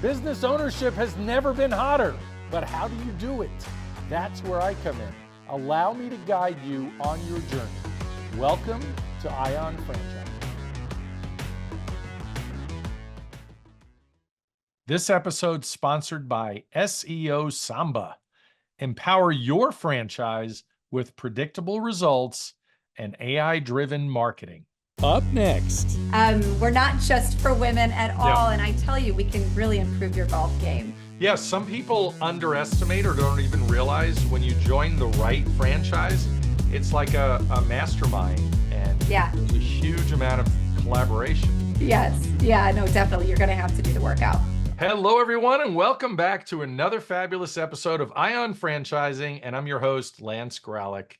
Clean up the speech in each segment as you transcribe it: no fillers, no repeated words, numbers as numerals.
Business ownership has never been hotter, but how do you do it? That's where I come in. Allow me to guide you on your journey. Welcome to Ion Franchise. This episode sponsored by SEO Samba. Empower your franchise with predictable results and AI-driven marketing. Up next. We're not just for women at all, and I tell you, we can really improve your golf game. Yeah, some people underestimate or don't even realize when you join the right franchise, it's like a mastermind, and there's a huge amount of collaboration. Yes, yeah, no, definitely. You're going to have to do the workout. Hello, everyone, and welcome back to another fabulous episode of Ion Franchising, and I'm your host, Lance Graulich.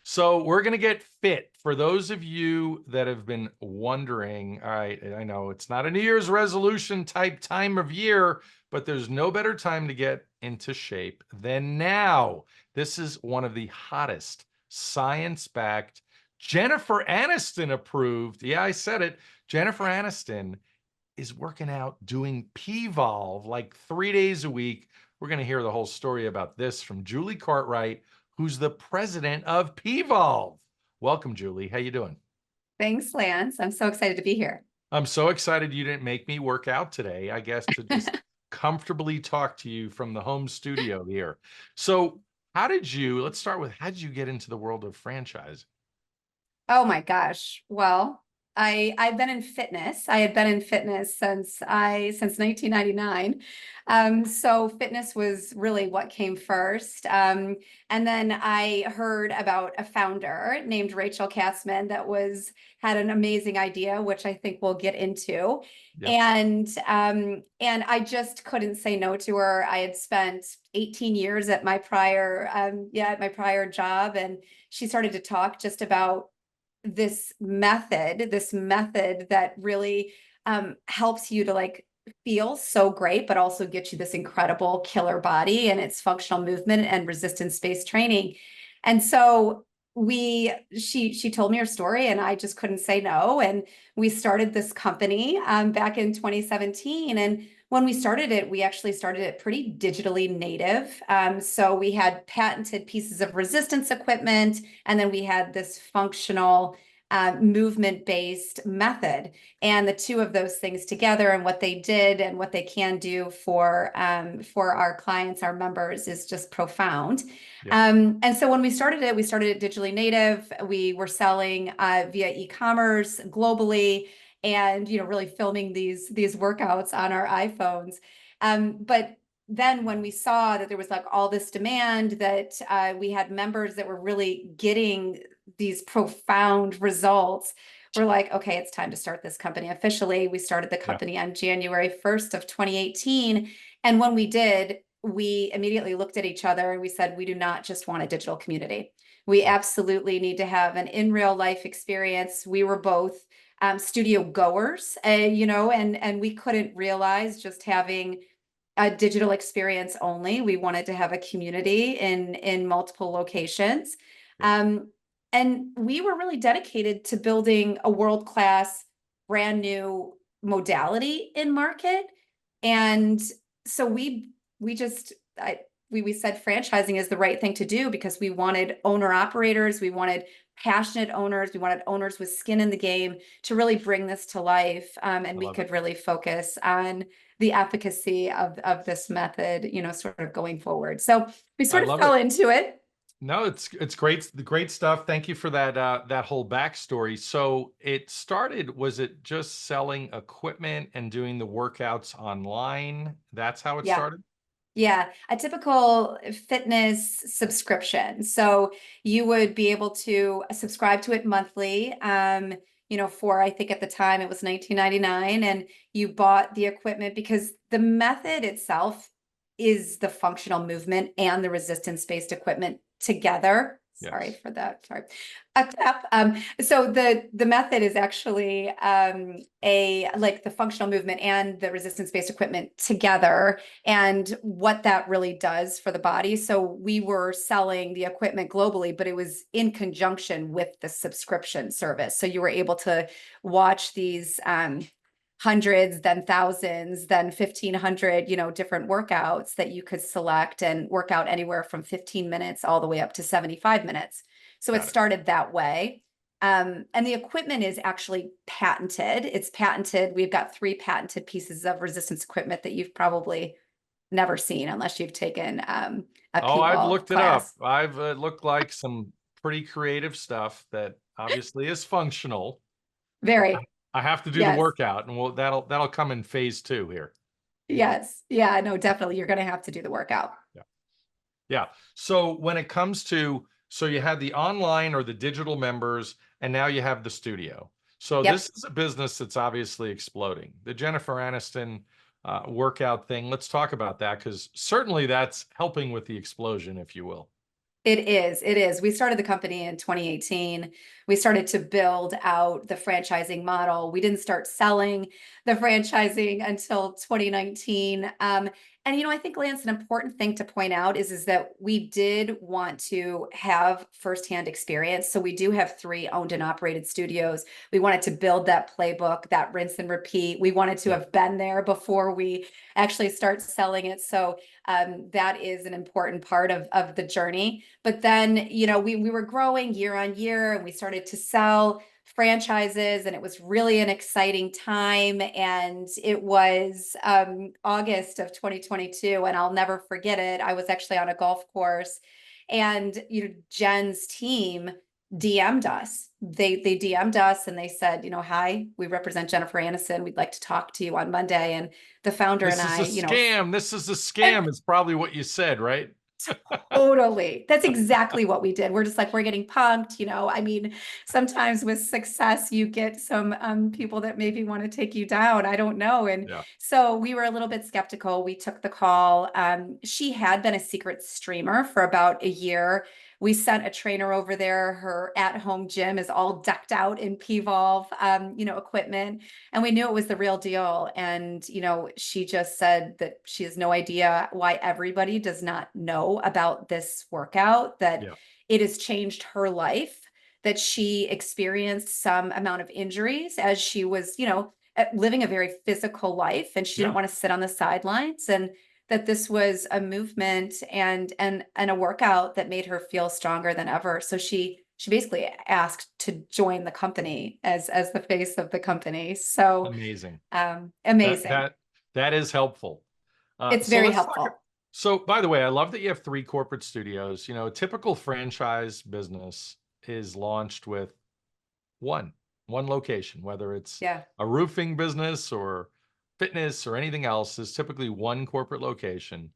So we're going to get fit. For those of you that have been wondering, all right, I know it's not a New Year's resolution type time of year, but there's no better time to get into shape than now. This is one of the hottest science-backed, Jennifer Aniston approved. Yeah, I said it. Jennifer Aniston is working out doing Pvolve like 3 days a week. We're going to hear the whole story about this from Julie Cartwright, who's the president of Pvolve. Welcome, Julie. How you doing? Thanks, Lance. I'm so excited to be here. I'm so excited you didn't make me work out today, I guess, to just comfortably talk to you from the home studio here. So let's start with, how did you get into the world of franchise? Oh my gosh. Well, I've been in fitness. I had been in fitness since 1999. So fitness was really what came first. And then I heard about a founder named Rachel Katzman that had an amazing idea, which I think we'll get into. Yep. And I just couldn't say no to her. I had spent 18 years at my prior job, and she started to talk just about this method that really helps you to like feel so great, but also get you this incredible killer body, and it's functional movement and resistance-based training. And so she told me her story, and I just couldn't say no. And we started this company back in 2017. And when we started it, we actually started it pretty digitally native. So we had patented pieces of resistance equipment, and then we had this functional movement-based method. And the two of those things together, and what they did and what they can do for our clients, our members, is just profound. Yeah. And so when we started it digitally native. We were selling via e-commerce globally, and really filming these workouts on our iPhones. But then when we saw that there was like all this demand, that we had members that were really getting these profound results, we're like, okay, it's time to start this company officially. We started the company on January 1st of 2018. And when we did, we immediately looked at each other and we said, we do not just want a digital community. We absolutely need to have an in real life experience. We were both studio goers, and we couldn't realize just having a digital experience only. We wanted to have a community in multiple locations. And we were really dedicated to building a world-class, brand new modality in market. And so we said franchising is the right thing to do, because we wanted owner operators, we wanted passionate owners, we wanted owners with skin in the game to really bring this to life. And we could really focus on the efficacy of this method, sort of going forward. So we sort of fell into it. No, it's great. The great stuff. Thank you for that whole backstory. So it started, was it just selling equipment and doing the workouts online? That's how it started? Yeah, a typical fitness subscription. So you would be able to subscribe to it monthly, for, I think at the time it was $19.99, and you bought the equipment because the method itself is the functional movement and the resistance-based equipment together. Yes. Sorry for that. Sorry. A clap. So the method is actually like the functional movement and the resistance-based equipment together, and what that really does for the body. So we were selling the equipment globally, but it was in conjunction with the subscription service. So you were able to watch these hundreds, then thousands, then 1,500, different workouts that you could select and work out anywhere from 15 minutes all the way up to 75 minutes. So it Got it. started that way. And the equipment is actually patented. It's patented. We've got 3 patented pieces of resistance equipment that you've probably never seen unless you've taken a Oh, I've Pvolve looked it up. class. I've looked like some pretty creative stuff that obviously is functional. Very, I have to do the yes, workout, and that'll come in phase 2 here. yes, yeah, no, definitely. You're going to have to do the workout. Yeah. Yeah. So when it comes to, so you had the online or the digital members, and now you have the studio. So Yep. this is a business that's obviously exploding. The Jennifer Aniston workout thing. Let's talk about that, because certainly that's helping with the explosion, if you will. It is. It is. We started the company in 2018. We started to build out the franchising model. We didn't start selling the franchising until 2019. And I think, Lance, an important thing to point out is that we did want to have firsthand experience. So we do have 3 owned and operated studios. We wanted to build that playbook, that rinse and repeat. We wanted to Yeah. have been there before we actually start selling it. So that is an important part of the journey. But then, we were growing year on year, and we started to sell franchises, and it was really an exciting time. And it was August of 2022, and I'll never forget it. I was actually on a golf course, and Jen's team DM'd us. They DM'd us and they said, hi, we represent Jennifer Aniston. We'd like to talk to you on Monday. And the founder and This is a I, scam. This is a scam, is probably what you said, right? totally. That's exactly what we did. We're just like, we're getting punked, I mean, sometimes with success, you get some people that maybe want to take you down. I don't know. And Yeah. so we were a little bit skeptical. We took the call. She had been a secret streamer for about a year. We sent a trainer over there. Her at-home gym is all decked out in Pvolve, equipment. And we knew it was the real deal. And, she just said that she has no idea why everybody does not know about this workout, that Yeah. it has changed her life, that she experienced some amount of injuries as she was, living a very physical life, and she didn't Yeah. want to sit on the sidelines, and that this was a movement and a workout that made her feel stronger than ever. So she basically asked to join the company as the face of the company. So Amazing. That amazing. that that is helpful. It's So very let's talk. helpful. So, by the way, I love that you have 3 corporate studios. A typical franchise business is launched with one one location, whether it's Yeah. a roofing business or fitness or anything else, is typically one corporate location,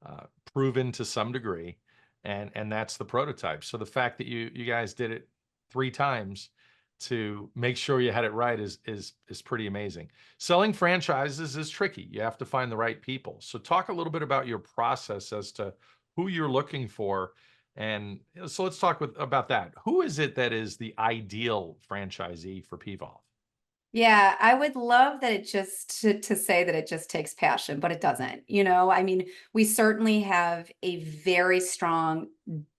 uh, proven to some degree, and that's the prototype. So the fact that you guys did it 3 times to make sure you had it right is pretty amazing. Selling franchises is tricky. You have to find the right people. So talk a little bit about your process as to who you're looking for. And so let's talk about that. Who is it that is the ideal franchisee for Pvolve? Yeah, I would love that it just to say that it just takes passion, but it doesn't. I mean, we certainly have a very strong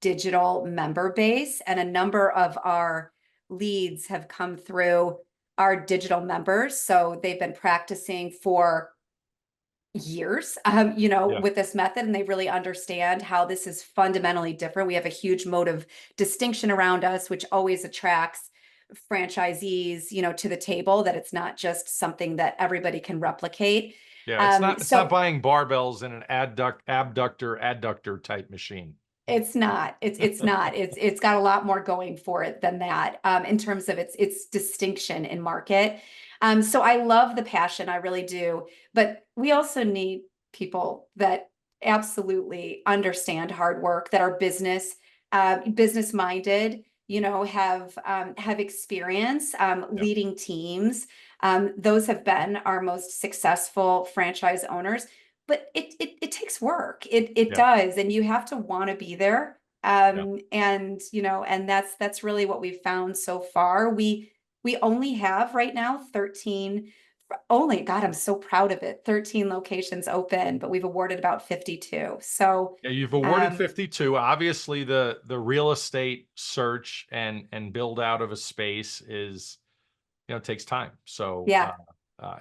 digital member base, and a number of our leads have come through our digital members. So they've been practicing for years, Yeah. with this method, and they really understand how this is fundamentally different. We have a huge mode of distinction around us, which always attracts franchisees, to the table, that it's not just something that everybody can replicate. Yeah, it's not So buying barbells in an abductor adductor type machine. it's not. It's not. It's got a lot more going for it than that, in terms of its distinction in market. So I love the passion, I really do. But we also need people that absolutely understand hard work, that are business minded, have experience Yeah. leading teams. Those have been our most successful franchise owners, but it takes work. It Yeah. does, and you have to want to be there. Yeah. And that's really what we've found so far. We only have right now 13, only, God, I'm so proud of it. 13 locations open, but we've awarded about 52. So Yeah, you've awarded um 52. Obviously, the real estate search and build out of a space is, takes time. So yeah,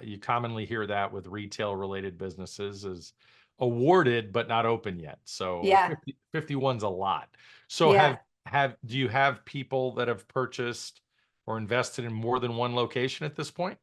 You commonly hear that with retail related businesses is awarded but not open yet. So Yeah, 51's a lot. So yeah. do you have people that have purchased or invested in more than one location at this point?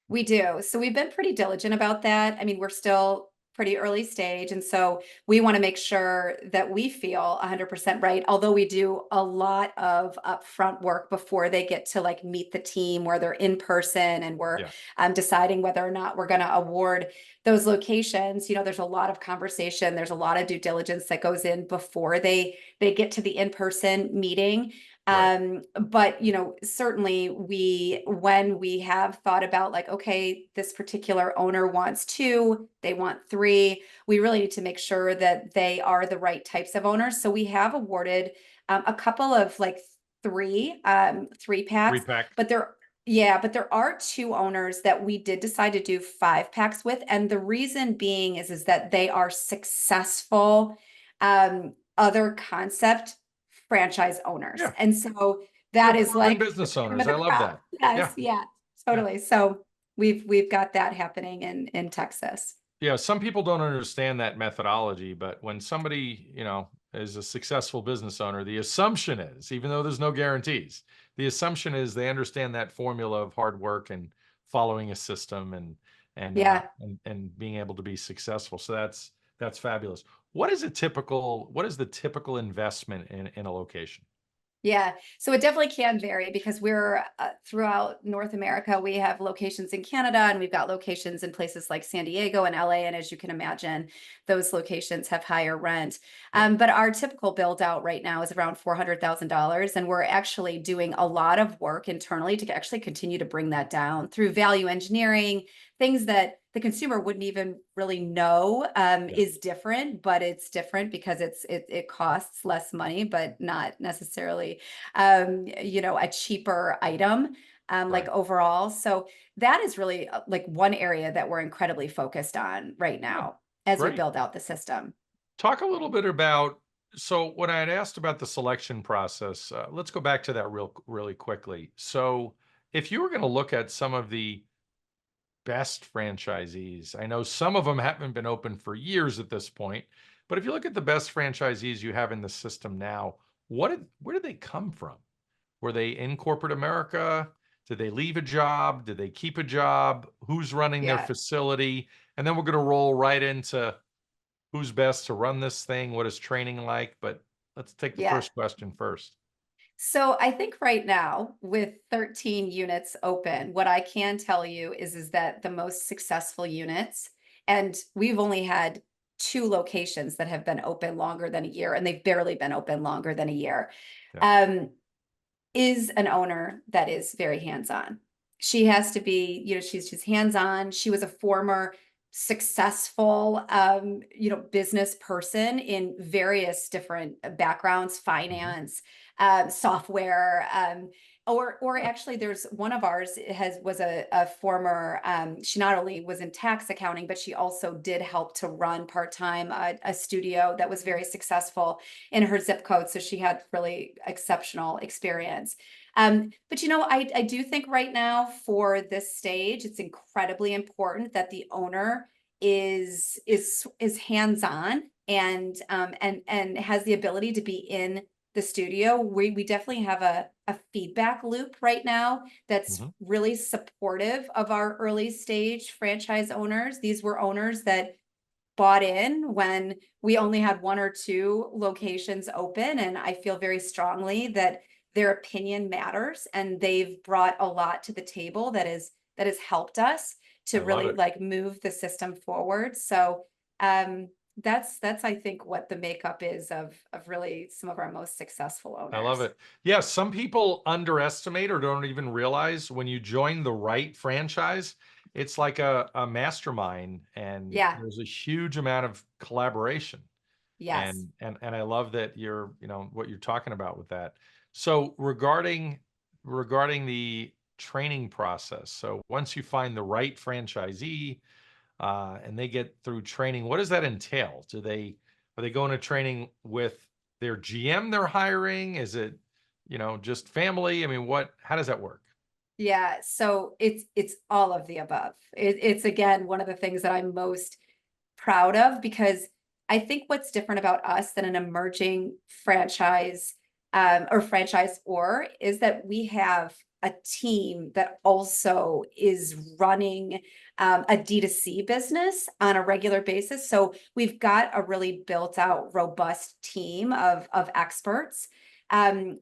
We do. So we've been pretty diligent about that. I mean, we're still pretty early stage. And so we want to make sure that we feel 100% right. Although we do a lot of upfront work before they get to like meet the team where they're in person and we're Yeah, deciding whether or not we're going to award those locations. You know, there's a lot of conversation. There's a lot of due diligence that goes in before they get to the in-person meeting. right. But you know, certainly when we have thought about like, okay, this particular owner wants two, they want three, we really need to make sure that they are the right types of owners. So we have awarded a couple of like three Three packs, pack. but there are two owners that we did decide to do 5 packs with. And the reason being is that they are successful other concept franchise owners. Yeah. And so They're that is proven like the business cream of owners. the I love crop. that. Yes, Yeah. yeah, Yeah. totally. So we've got that happening in Texas. Yeah, some people don't understand that methodology, but when somebody, is a successful business owner, the assumption is, even though there's no guarantees, the assumption is they understand that formula of hard work and following a system Yeah. and being able to be successful. So that's fabulous. What is the typical investment in a location? Yeah, so it definitely can vary because we're throughout North America. We have locations in Canada and we've got locations in places like San Diego and LA. And as you can imagine, those locations have higher rent. Yeah. But our typical build out right now is around $400,000. And we're actually doing a lot of work internally to actually continue to bring that down through value engineering, things that the consumer wouldn't even really know Yeah. is different, but it's different because it costs less money, but not necessarily a cheaper item like Right. overall. So that is really like one area that we're incredibly focused on right Yeah. now as we Great. build out the system. Talk a little bit about, so when I had asked about the selection process, let's go back to that really quickly. So if you were going to look at some of the best franchisees, I know some of them haven't been open for years at this point, but if you look at the best franchisees you have in the system now, where did they come from? Were they in corporate America? Did they leave a job? Did they keep a job? Who's running their Yeah. facility? And then we're going to roll right into who's best to run this thing, what is training like, but let's take the Yeah. first question first. So I think right now with 13 units open, what I can tell you is that the most successful units, and we've only had 2 locations that have been open longer than a year, and they've barely been open longer than a year, Yeah. um, is an owner that is very hands-on. She has to be, she's hands-on. She was a former successful business person in various different backgrounds, Mhm. finance, software, or Yeah. actually there's one of ours was a former she not only was in tax accounting, but she also did help to run part-time a studio that was very successful in her zip code. So she had really exceptional experience. But I do think right now for this stage, it's incredibly important that the owner is hands-on and has the ability to be in the studio. We definitely have a feedback loop right now that's Mhm. really supportive of our early stage franchise owners. These were owners that bought in when we only had 1 or 2 locations open, and I feel very strongly that their opinion matters and they've brought a lot to the table that has helped us to I love really it. like move the system forward. So um that's I think what the makeup is of really some of our most successful I love owners. it. Yeah, some people underestimate or don't even realize when you join the right franchise, it's like a mastermind and Yeah. there's a huge amount of collaboration. Yes. And I love that what you're talking about with that. So regarding the training process. So once you find the right franchisee, and they get through training, what does that entail? Are they going to training with their GM they're hiring? Is it, just family? I mean, how does that work? Yeah, so it's all of the above. It's again one of the things that I'm most proud of because I think what's different about us than an emerging franchise or franchisor is that we have a team that also is running a D2C business on a regular basis. So we've got a really built out, robust team of experts.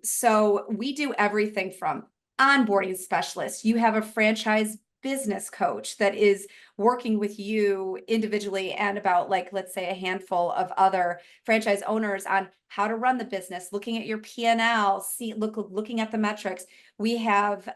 So we do everything from onboarding specialists. You have a franchise business coach that is working with you individually and about like let's say a handful of other franchise owners on how to run the business, looking at your P&L, looking at the metrics. We have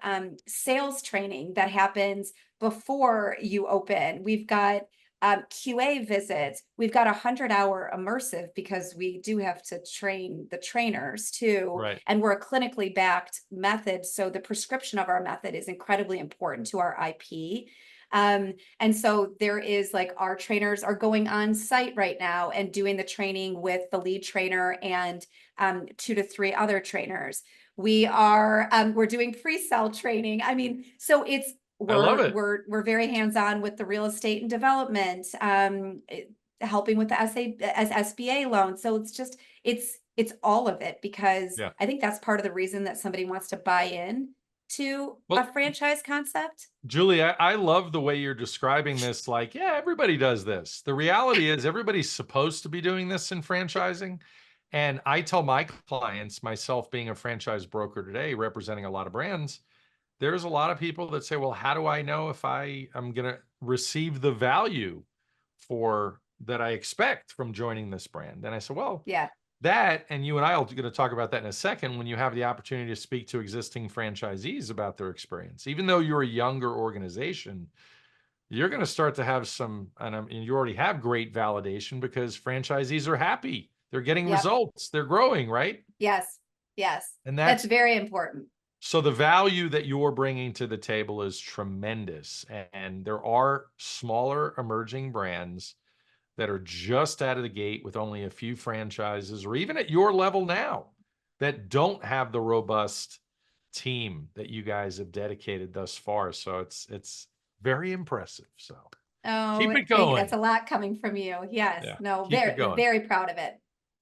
sales training that happens before you open. We've got QA visits. We've got 100-hour immersive because we do have to train the trainers too. Right. And we're a clinically backed method. So the prescription of our method is incredibly important to our IP. And so there is like our trainers are going on site right now and doing the training with the lead trainer and 2 to 3 other trainers. We're doing pre-sale training. I mean, so it's I love it. we're very hands-on with the real estate and development, helping with the SBA loan. So it's just it's all of it because Yeah. I think that's part of the reason that somebody wants to buy in to a Well, franchise concept. Julie, I love the way you're describing this. Like, yeah, everybody does this. The reality is, everybody's supposed to be doing this in franchising. And I tell my clients, myself being a franchise broker today, representing a lot of brands, there's a lot of people that say, well, how do I know if I am going to receive the value for that I expect from joining this brand? And I said, well, Yeah. that, and you and I are going to talk about that in a second when you have the opportunity to speak to existing franchisees about their experience. Even though you're a younger organization, you're going to start to have some, and you already have great validation because franchisees are happy. They're getting Yep. results. They're growing, right? Yes. Yes. And That's that's very important. so the value that you're bringing to the table is tremendous. And there are smaller emerging brands that are just out of the gate with only a few franchises, or even at your level now, that don't have the robust team that you guys have dedicated thus far. So it's very impressive. So Oh, keep it that's going. a lot coming from you. Yes. Yeah, No, keep it very, going. very proud of it.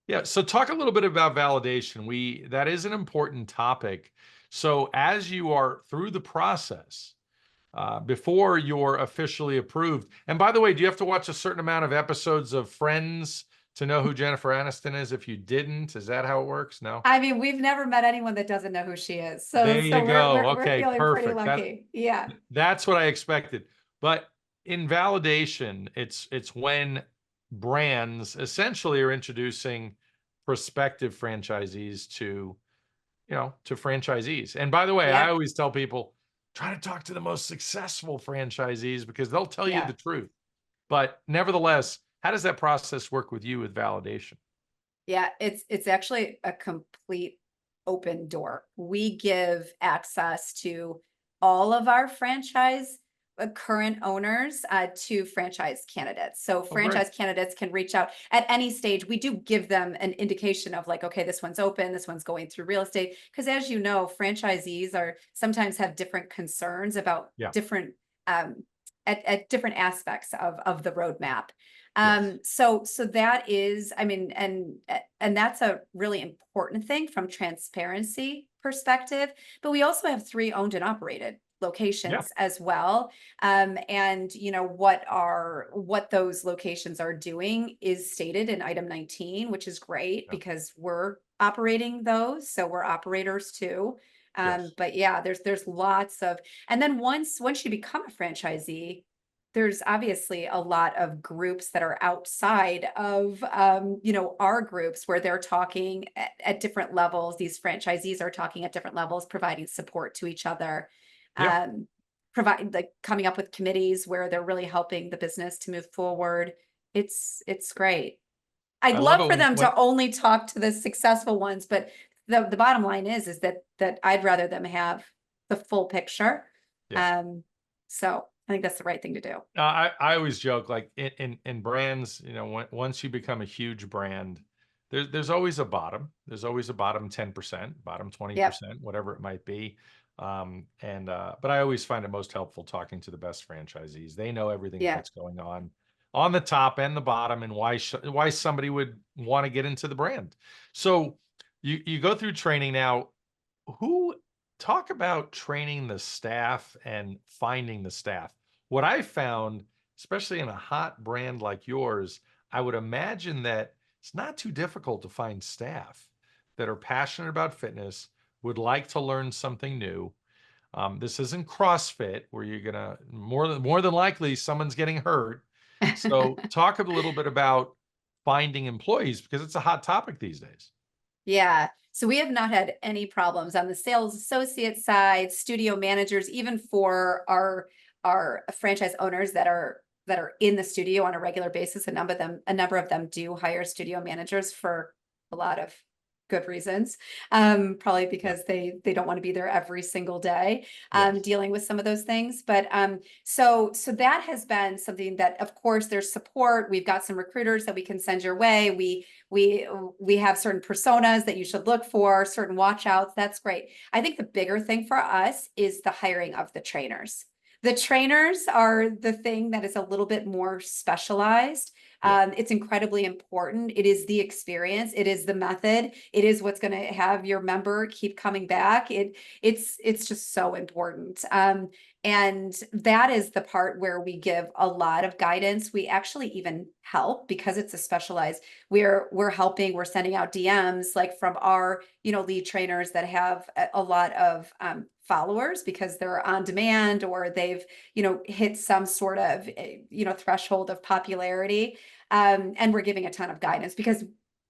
Yeah. So talk a little bit about validation. That is an important topic. So as you are through the process, before you're officially approved. And by the way, do you have to watch a certain amount of episodes of Friends to know who Jennifer Aniston is? If you didn't, is that how it works? No. I mean, we've never met anyone that doesn't know who she is. So There you so we're go. we're we're Okay, feeling pretty perfect. lucky. Yeah. That's what I expected. But in validation, it's when brands essentially are introducing prospective franchisees to franchisees. And by the way, I Yep. always tell people, try to talk to the most successful franchisees because they'll tell you Yeah. the truth. But nevertheless, how does that process work with you with validation? Yeah, it's actually a complete open door. We give access to all of our franchise current owners to franchise candidates. So Oh, great. franchise candidates can reach out at any stage. We do give them an indication of like, okay, this one's open, this one's going through real estate. Because as you know, franchisees are sometimes have different concerns about Yeah. different um, at different aspects of the roadmap. Yes. So that is, I mean, and that's a really important thing from transparency perspective. But we also have 3 owned and operated Yeah. locations as well. And you know what those locations are doing is stated in item 19, which is great Yeah. because we're operating those, so we're operators too. Yes. But yeah, there's lots of, and then once you become a franchisee, there's obviously a lot of groups that are outside of our groups where they're talking at different levels. These franchisees are talking at different levels, providing support to each other, Yeah. um, provide like coming up with committees where they're really helping the business to move forward. It's great. I'd I love love it for them when to only talk to the successful ones, but the bottom line is that I'd rather them have the full picture. yeah. So I think that's the right thing to do. I always joke like in brands, once you become a huge brand, there's always a bottom. There's always a bottom 10%, bottom Yep. 20%, whatever it might be. But I always find it most helpful talking to the best franchisees. They know everything Yeah. that's going on the top and the bottom, and why somebody would want to get into the brand. So you go through training now. Who Talk about training the staff and finding the staff. What I found, especially in a hot brand like yours, I would imagine that it's not too difficult to find staff that are passionate about fitness, would like to learn something new. This isn't CrossFit where you're gonna more than likely someone's getting hurt. So talk a little bit about finding employees because it's a hot topic these days. Yeah. So we have not had any problems on the sales associate side, studio managers, even for our franchise owners that are in the studio on a regular basis. A number of them do hire studio managers for a lot of good reasons. Probably Yeah. because they don't want to be there every single day, Yes. dealing with some of those things. But so that has been something that, of course, there's support. We've got some recruiters that we can send your way. We have certain personas that you should look for, certain watch outs. That's great. I think the bigger thing for us is the hiring of the trainers. The trainers are the thing that is a little bit more specialized. Yeah. It's incredibly important. It is the experience. It is the method. It is what's going to have your member keep coming back. It's just so important. And that is the part where we give a lot of guidance. We actually even help because it's a specialized. We're helping. We're sending out DMs like from our lead trainers that have a lot of followers because they're on demand or they've hit some sort of threshold of popularity, and we're giving a ton of guidance because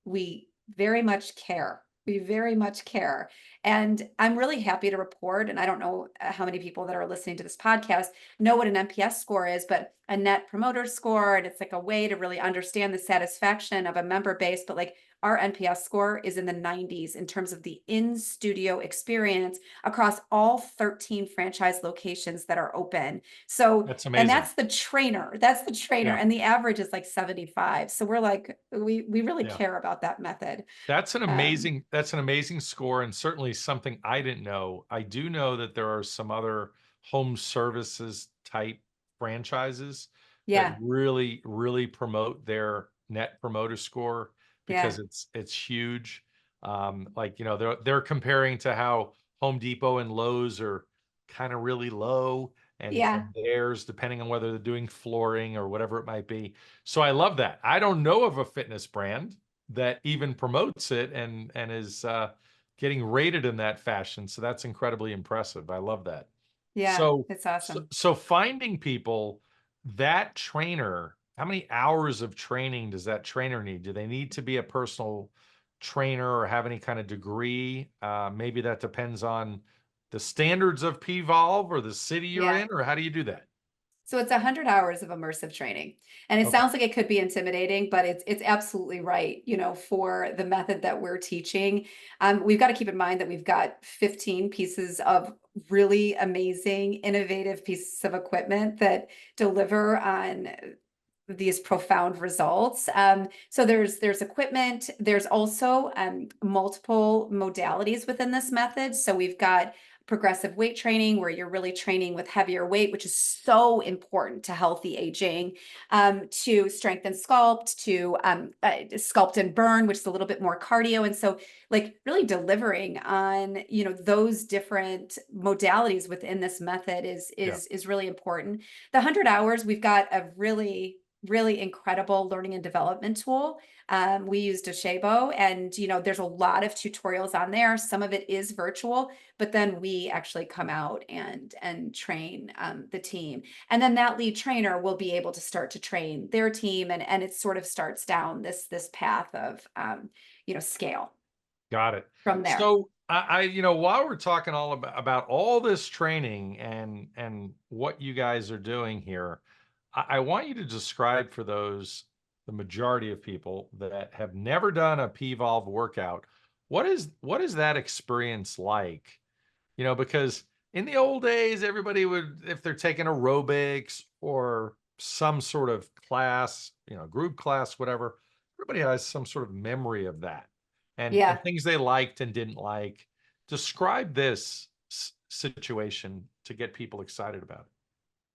we very much care. We very much care. And I'm really happy to report, and I don't know how many people that are listening to this podcast know what an NPS score is, but a net promoter score, and it's like a way to really understand the satisfaction of a member base. But like our NPS score is in the 90s in terms of the in-studio experience across all 13 franchise locations that are open. So, That's and amazing. that's the trainer, Yeah. and the average is like 75. So we're like, we really Yeah. care about that method. That's an amazing score and certainly something I didn't know. I do know that there are some other home services type franchises that Yeah, really promote their net promoter score yeah, because it's huge. Like, they're comparing to how Home Depot and Lowe's are kind of really low yeah, and theirs, depending on whether they're doing flooring or whatever it might be. So I love that. I don't know of a fitness brand that even promotes it and is getting rated in that fashion. So that's incredibly impressive. I love that. yeah. So, It's so, awesome. so finding people, that trainer, how many hours of training does that trainer need? Do they need to be a personal trainer or have any kind of degree? Maybe that depends on the standards of Pvolve or the city you're Yeah. in, or how do you do that? So it's 100 hours of immersive training. And it Okay. sounds like it could be intimidating, but it's absolutely right, for the method that we're teaching. We've got to keep in mind that we've got 15 pieces of really amazing, innovative pieces of equipment that deliver on these profound results. So there's equipment, there's also multiple modalities within this method. So we've got progressive weight training where you're really training with heavier weight, which is so important to healthy aging, to strength and sculpt, to sculpt and burn, which is a little bit more cardio. And so like really delivering on, those different modalities within this method Yeah. is really important. The 100 hours, we've got a really incredible learning and development tool. We use Docebo, and there's a lot of tutorials on there. Some of it is virtual, but then we actually come out and train the team, and then that lead trainer will be able to start to train their team, and it sort of starts down this path of scale Got it. from there. So while we're talking all about all this training and what you guys are doing here, I want you to describe for the majority of people that have never done a P-Volve workout, what is that experience like? Because in the old days, everybody would, if they're taking aerobics or some sort of class, group class, whatever, everybody has some sort of memory of that and Yeah. things they liked and didn't like. Describe this situation to get people excited about it?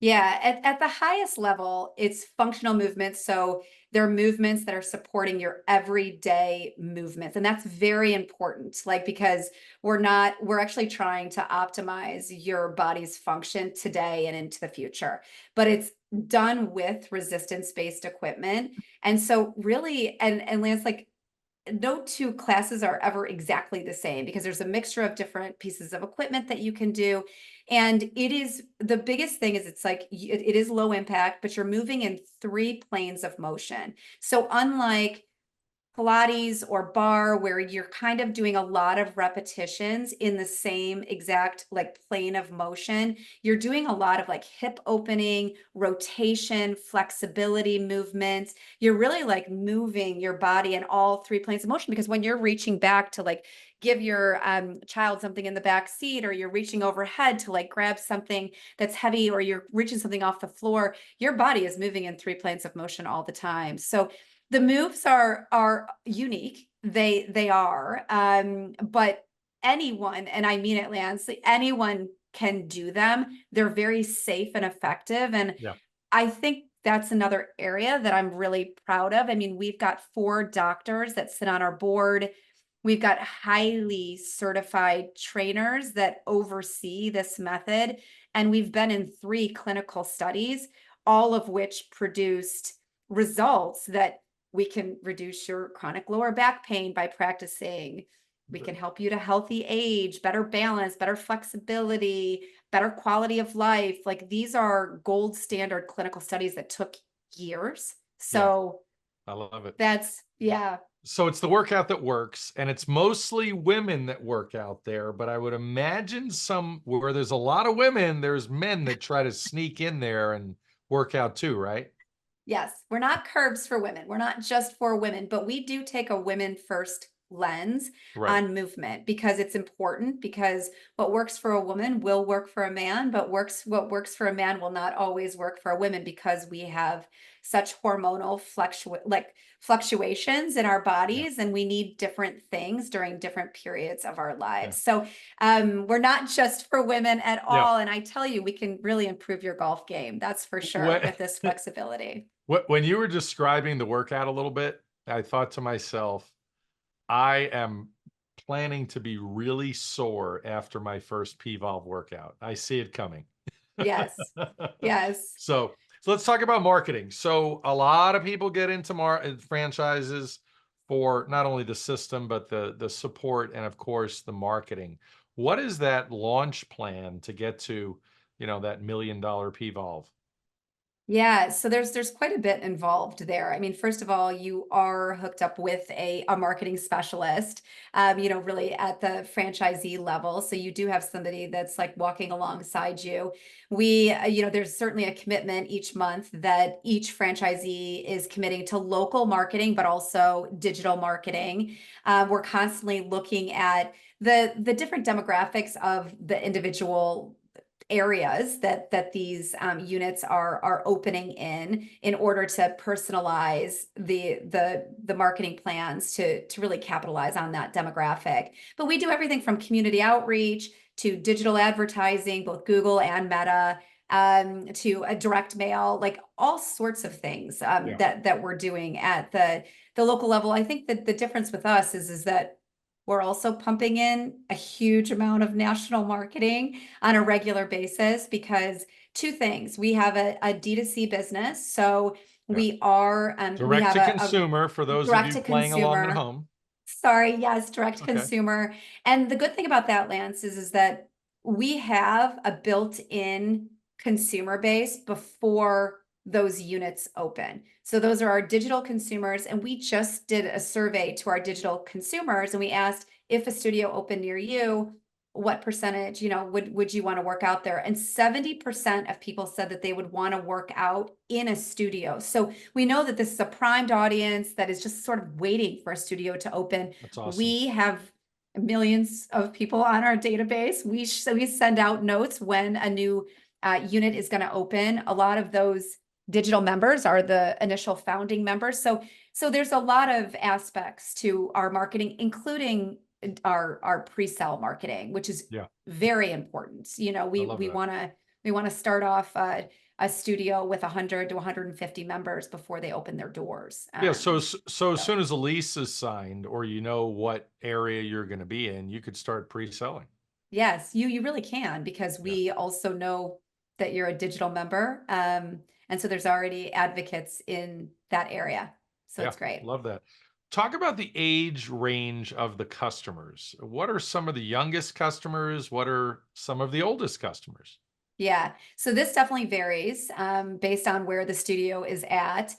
Yeah, at the highest level, it's functional movements. So they're movements that are supporting your everyday movements. And that's very important, like, because we're actually trying to optimize your body's function today and into the future. But it's done with resistance-based equipment. And so really, and Lance, like, no two classes are ever exactly the same because there's a mixture of different pieces of equipment that you can do. And it is the biggest thing is it's like it is low impact, but you're moving in three planes of motion. So unlike Pilates or bar, where you're kind of doing a lot of repetitions in the same exact like plane of motion, you're doing a lot of like hip opening, rotation, flexibility movements. You're really like moving your body in all three planes of motion because when you're reaching back to like give your child something in the back seat, or you're reaching overhead to like grab something that's heavy, or you're reaching something off the floor, your body is moving in three planes of motion all the time. So the moves are unique. They are, but anyone, and I mean it, Lance, anyone can do them. They're very safe and effective, and Yeah. I think that's another area that I'm really proud of. I mean, we've got 4 doctors that sit on our board. We've got highly certified trainers that oversee this method, and we've been in 3 clinical studies, all of which produced results that we can reduce your chronic lower back pain by practicing. We can help you to healthy age, better balance, better flexibility, better quality of life. Like these are gold standard clinical studies that took years. Yeah. So I love it. that's, yeah. So it's the workout that works, and it's mostly women that work out there, but I would imagine some where there's a lot of women, there's men that try to sneak in there and work out too, right? Yes, we're not curbs for women. We're not just for women, but we do take a women first lens Right. on movement because it's important, because what works for a woman will work for a man, but what works for a man will not always work for a woman because we have such hormonal fluctuations in our Yeah. bodies, and we need different things during different periods of our Yeah. lives. So we're not just for women at Yeah. all. And I tell you, we can really improve your golf game. That's for sure When, with this flexibility. when you were describing the workout a little bit, I thought to myself, I am planning to be really sore after my first Pvolve workout. I see it coming. Yes. Yes. So let's talk about marketing. So a lot of people get into franchises for not only the system but the support and of course the marketing. What is that launch plan to get to, that $1 million Pvolve? Yeah, so there's quite a bit involved there. I mean, first of all, you are hooked up with a marketing specialist, really at the franchisee level. So you do have somebody that's like walking alongside you. There's certainly a commitment each month that each franchisee is committing to local marketing, but also digital marketing. We're constantly looking at the different demographics of the individual areas that these units are opening in order to personalize the marketing plans to really capitalize on that demographic. But we do everything from community outreach to digital advertising, both Google and Meta, to a direct mail, like all sorts of things Yeah. that we're doing at the local level. I think that the difference with us is that we're also pumping in a huge amount of national marketing on a regular basis because 2 things. We have a D2C business. So Yeah. we Direct have to a consumer for those of direct you to playing along at consumer. home. Sorry, yes, direct Okay. consumer. And the good thing about that, Lance, is that we have a built-in consumer base before those units open. So those are our digital consumers, and we just did a survey to our digital consumers, and we asked if a studio opened near you, what percentage, would you want to work out there? And 70% of people said that they would want to work out in a studio. So we know that this is a primed audience that is just sort of waiting for a studio to open. That's awesome. We have millions of people on our database. We send out notes when a new unit is going to open. A lot of those digital members are the initial founding members. So there's a lot of aspects to our marketing, including our pre-sale marketing, which is Yeah. very important. You know, I we love we that. want to we want to start off a studio with 100 to 150 members before they open their doors. Yeah. So as So soon as a lease is signed, or you know what area you're going to be in, you could start pre-selling. yes, you really can, because Yeah. we also know that you're a digital member. And so there's already advocates in that area. So Yeah. it's great. Love that. Talk about the age range of the customers. What are some of the youngest customers? What are some of the oldest customers? Yeah, so this definitely varies based on where the studio is at.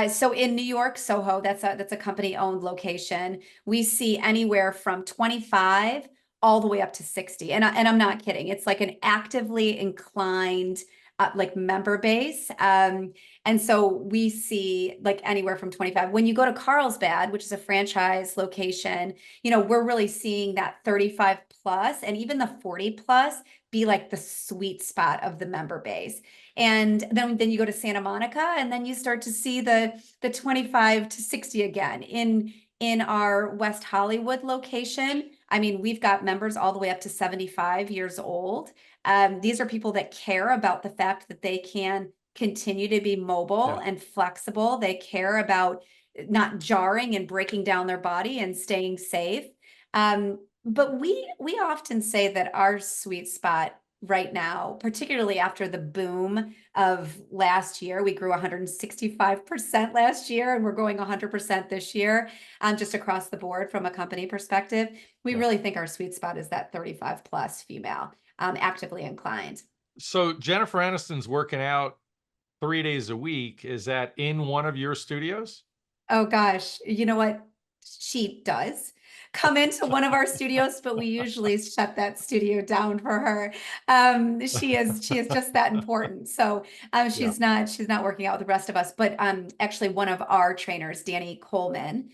So in New York, Soho, that's a company-owned location. We see anywhere from 25 all the way up to 60, and I'm not kidding. It's like an actively inclined like member base, and so we see like anywhere from 25. When you go to Carlsbad, which is a franchise location, you know, we're really seeing that 35 plus and even the 40 plus be like the sweet spot of the member base. And then you go to Santa Monica, and then you start to see the 25 to 60 again. In our West Hollywood location, I mean, we've got members all the way up to 75 years old. These are people that care about the fact that they can continue to be mobile Yeah. and flexible. They care about not jarring and breaking down their body and staying safe. But we often say that our sweet spot right now, particularly after the boom of last year, we grew 165% last year, and we're going 100% this year, just across the board from a company perspective. We Yeah. really think our sweet spot is that 35 plus female, actively inclined. So Jennifer Aniston's working out 3 days a week. Is that in one of your studios? Oh gosh, you know what? She does come into one of our studios, but we usually shut that studio down for her. She is just that important. So Yeah. she's not working out with the rest of us. But actually one of our trainers, Danny Coleman,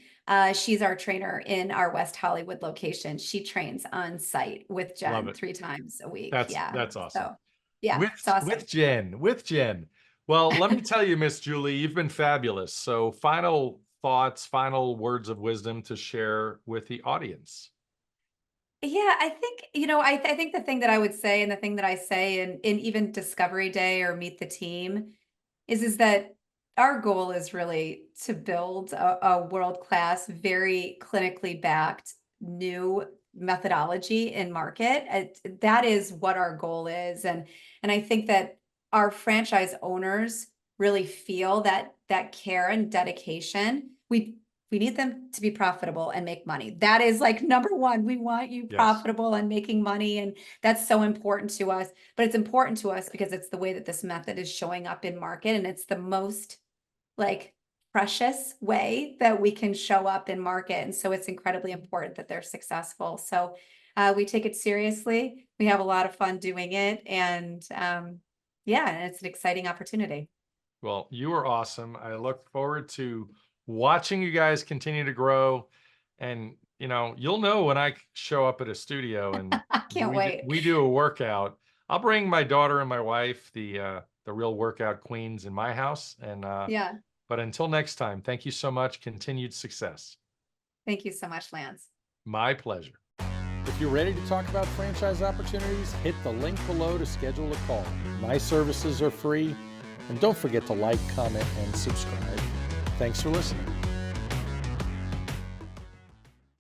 she's our trainer in our West Hollywood location. She trains on site with Love Jen it. 3 times a week. That's Yeah. that's awesome. So yeah, it's awesome. With Jen. Well, let me tell you, Miss Julie, you've been fabulous. So final thoughts, final words of wisdom to share with the audience. Yeah, I think, you know, I think the thing that I would say, and the thing that I say in even Discovery Day or Meet the Team, is that our goal is really to build a world-class, very clinically backed new methodology in market. That is what our goal is. And I think that our franchise owners really feel that care and dedication. We need them to be profitable and make money. That is like number one. We want you Yes. profitable and making money. And that's so important to us. But it's important to us because it's the way that this method is showing up in market. And it's the most like precious way that we can show up in market. And so it's incredibly important that they're successful. So we take it seriously. We have a lot of fun doing it. And yeah, and it's an exciting opportunity. Well, you are awesome. I look forward to watching you guys continue to grow. And, you know, you'll know when I show up at a studio and I can't wait. we do a workout. I'll bring my daughter and my wife, the real workout queens in my house. And Yeah. but until next time, thank you so much. Continued success. Thank you so much, Lance. My pleasure. If you're ready to talk about franchise opportunities, hit the link below to schedule a call. My services are free. And don't forget to like, comment, and subscribe. Thanks for listening.